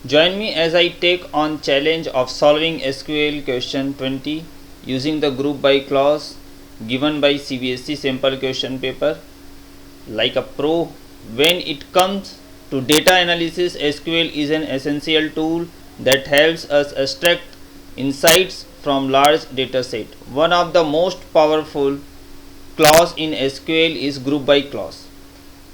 Join me as I take on challenge of solving SQL question 20 using the group by clause given by CBSE sample question paper. Like a pro, when it comes to data analysis, SQL is an essential tool that helps us extract insights from large data set. One of the most powerful clause in SQL is group by clause,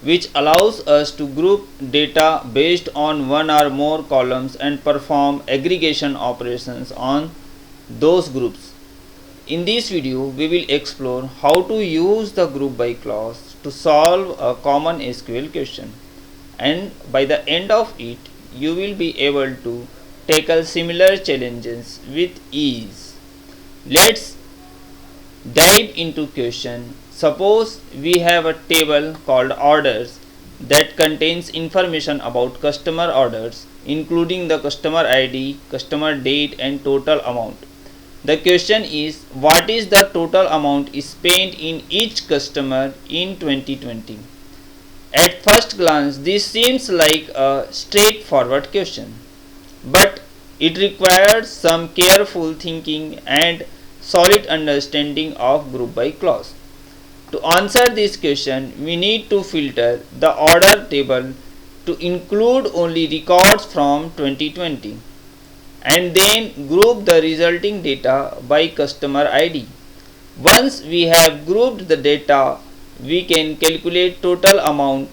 which allows us to group data based on one or more columns and perform aggregation operations on those groups. In this video, we will explore how to use the group by clause to solve a common SQL question, and by the end of it, you will be able to tackle similar challenges with ease. Let's dive into question. Suppose we have a table called orders that contains information about customer orders, including the customer ID, customer date and total amount. The question is, what is the total amount spent in each customer in 2020? At first glance, this seems like a straightforward question, but it requires some careful thinking and solid understanding of group by clause. To answer this question, we need to filter the order table to include only records from 2020 and then group the resulting data by customer ID. Once we have grouped the data, we can calculate total amount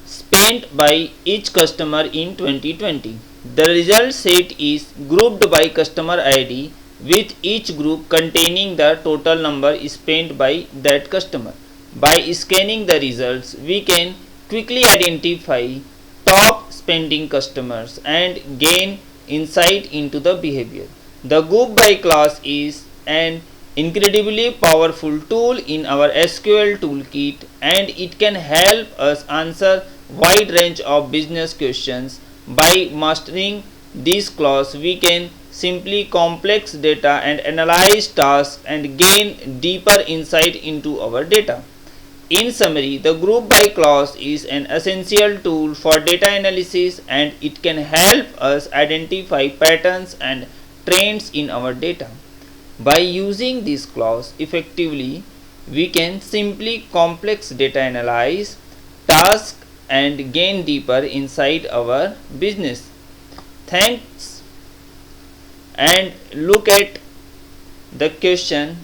spent by each customer in 2020. The result set is grouped by customer ID with each group containing the total number spent by that customer. By scanning the results, we can quickly identify top spending customers and gain insight into the behavior. The group by clause is an incredibly powerful tool in our SQL toolkit, and it can help us answer wide range of business questions. By mastering this clause, we can simply complex data and analyze tasks and gain deeper insight into our data. In summary, the group by clause is an essential tool for data analysis, and it can help us identify patterns and trends in our data. By using this clause effectively, we can simply complex data analyze tasks and gain deeper inside our business. Thanks, and look at the question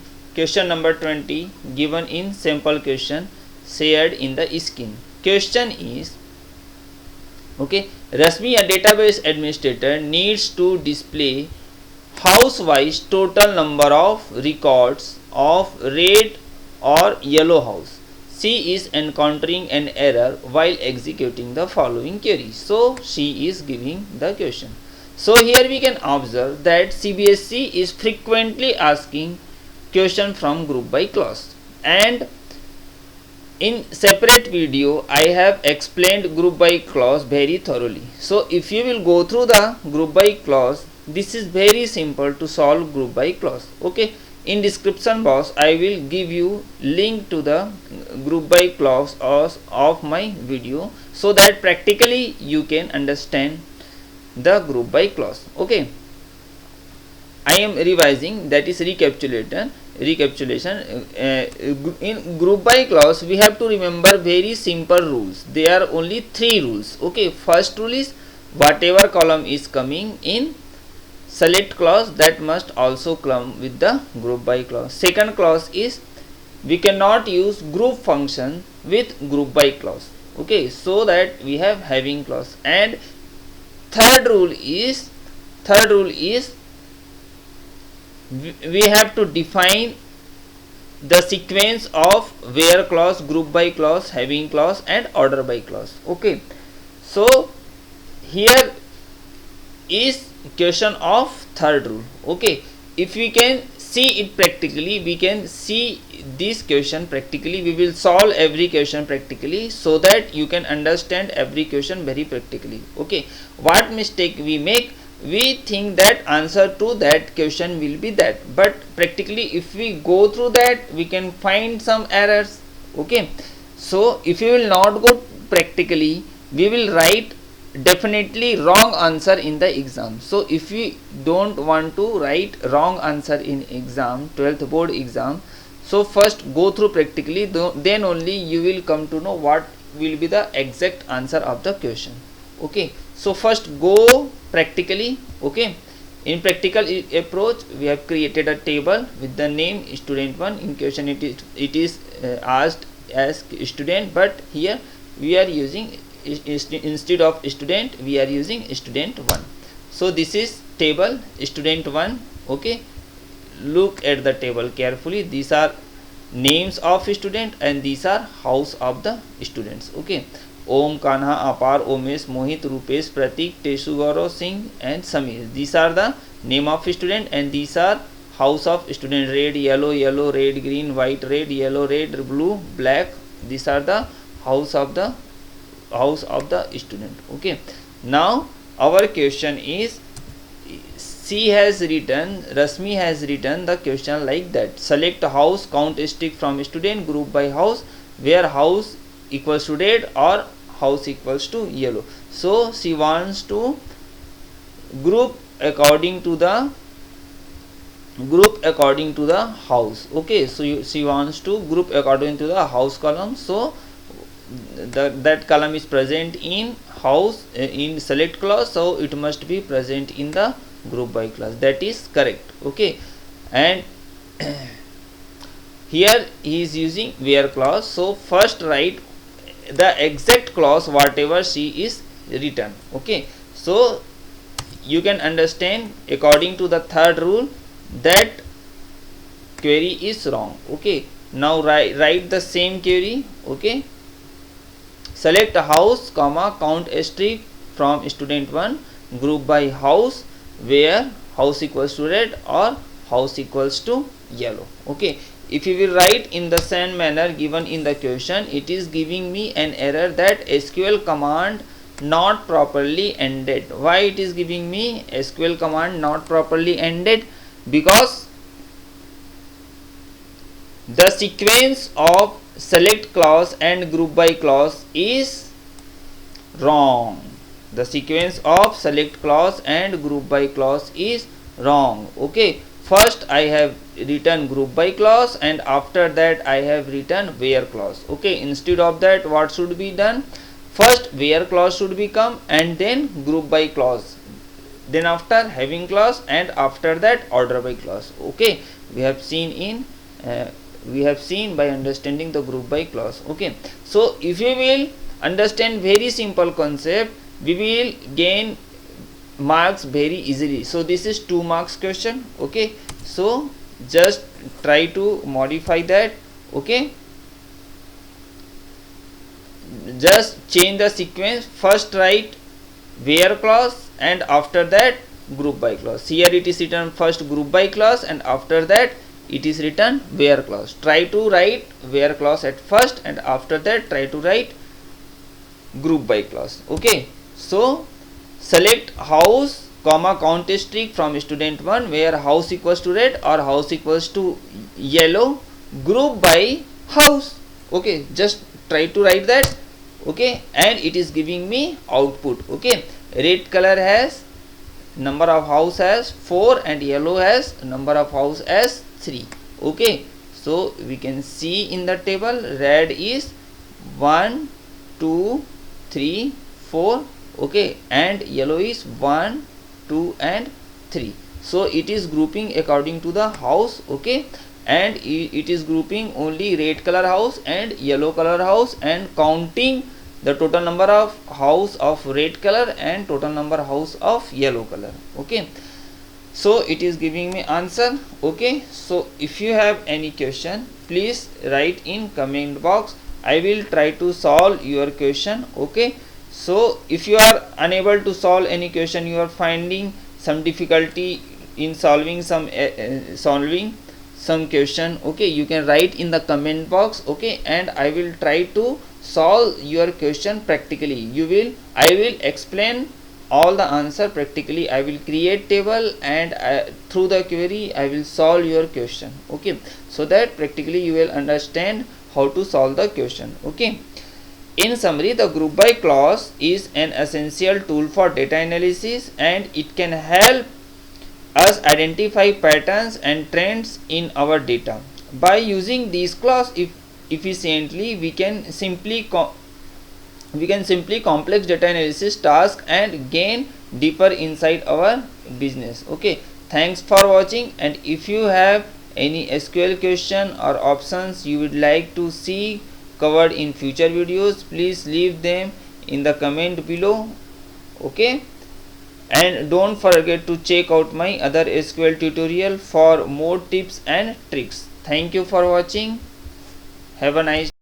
number 20 given in sample question shared in the screen. Question is, okay, Rasmi, a database administrator, needs to display house-wise total number of records of red or yellow house. She is encountering an error while executing the following query. So she is giving the question. So here we can observe that CBSE is frequently asking question from group by clause, and in separate video I have explained group by clause very thoroughly. So if you will go through the group by clause, this is very simple to solve group by clause. Okay, in description box I will give you link to the group by clause of my video, so that practically you can understand the group by clause. Okay, I am revising, that is recapitulation. In group by clause we have to remember very simple rules. There are only 3 rules. Okay, first rule is whatever column is coming in select clause, that must also come with the group by clause. Second clause is we cannot use group function with group by clause. Okay, so that we have having clause. And third rule is we have to define the sequence of where clause, group by clause, having clause and order by clause. Okay, so here is question of third rule. Okay, if we can see it practically, we can see this question practically, we will solve every question practically, so that you can understand every question very practically. Okay, what mistake we make, we think that answer to that question will be that, but practically if we go through that we can find some errors. Okay, so if you will not go practically, we will write definitely wrong answer in the exam. So if we don't want to write wrong answer in exam, 12th board exam, so first go through practically, then only you will come to know what will be the exact answer of the question. Okay, so first go practically. Okay, in practical approach, we have created a table with the name student 1. In question it is asked as student, but here we are using, instead of student we are using student 1. So this is table student 1. Okay, look at the table carefully. These are names of student and these are house of the students. Okay, Om, Kanha, Apar, Omesh, Mohit, Rupesh, Pratik, Teshu, Gaurav, Singh and Samir. These are the name of student and these are house of student. Red, yellow, yellow, red, green, white, red, yellow, red, blue, black. These are the house of the student. Okay, now our question is, Rasmi has written the question like that. Select house, count stick from student, group by house, where house equals to red or house equals to yellow. So she wants to group according to the house. Okay, so she wants to group according to the house column. So that column is present in house in select clause, so it must be present in the group by clause. That is correct. Okay, and here he is using where clause. So first write the exact clause whatever she is written. Okay, so you can understand according to the third rule that query is wrong. Okay, now write the same query. Okay, select a house, comma, count asterisk from student 1, group by house, where house equals to red or house equals to yellow. Okay, if you will write in the same manner given in the question, it is giving me an error that SQL command not properly ended. Why it is giving me SQL command not properly ended? Because the sequence of select clause and group by clause is wrong. The sequence of select clause and group by clause is wrong. Okay, first I have written group by clause and after that I have written where clause. Okay, instead of that what should be done? First where clause should become and then group by clause, then after having clause and after that order by clause. Okay, we have seen by understanding the group by clause. Okay, so if you will understand very simple concept, we will gain marks very easily. So this is 2 marks question. Okay, so just try to modify that. Okay, just change the sequence. First write where clause and after that group by clause. Here it is written first group by clause and after that it is written where clause. Try to write where clause at first and after that try to write group by clause. Okay, so select house, comma, count asterisk from student 1, where house equals to red or house equals to yellow, group by house. Okay, just try to write that. Okay, and it is giving me output. Okay, red color has number of house as 4 and yellow has number of house as 3. Okay, so we can see in the table red is 1, 2, 3, 4. Okay, and yellow is 1, 2 and 3. So it is grouping according to the house. Okay, and it is grouping only red color house and yellow color house and counting the total number of house of red color and total number house of yellow color. Okay, so it is giving me answer. Okay, so if you have any question, please write in comment box. I will try to solve your question. Okay, so if you are unable to solve any question, you are finding some difficulty in solving some question, okay, you can write in the comment box. Okay, and I will try to solve your question practically. I will explain all the answer practically. I will create table and through the query I will solve your question. Okay, so that practically you will understand how to solve the question. Okay, In summary, the group by clause is an essential tool for data analysis, and it can help us identify patterns and trends in our data. By using these clauses efficiently, we can simply complex data analysis task and gain deeper inside our business. Okay, thanks for watching, and if you have any SQL question or options you would like to see covered in future videos, please leave them in the comment below. Okay, and don't forget to check out my other SQL tutorial for more tips and tricks. Thank you for watching. Have a nice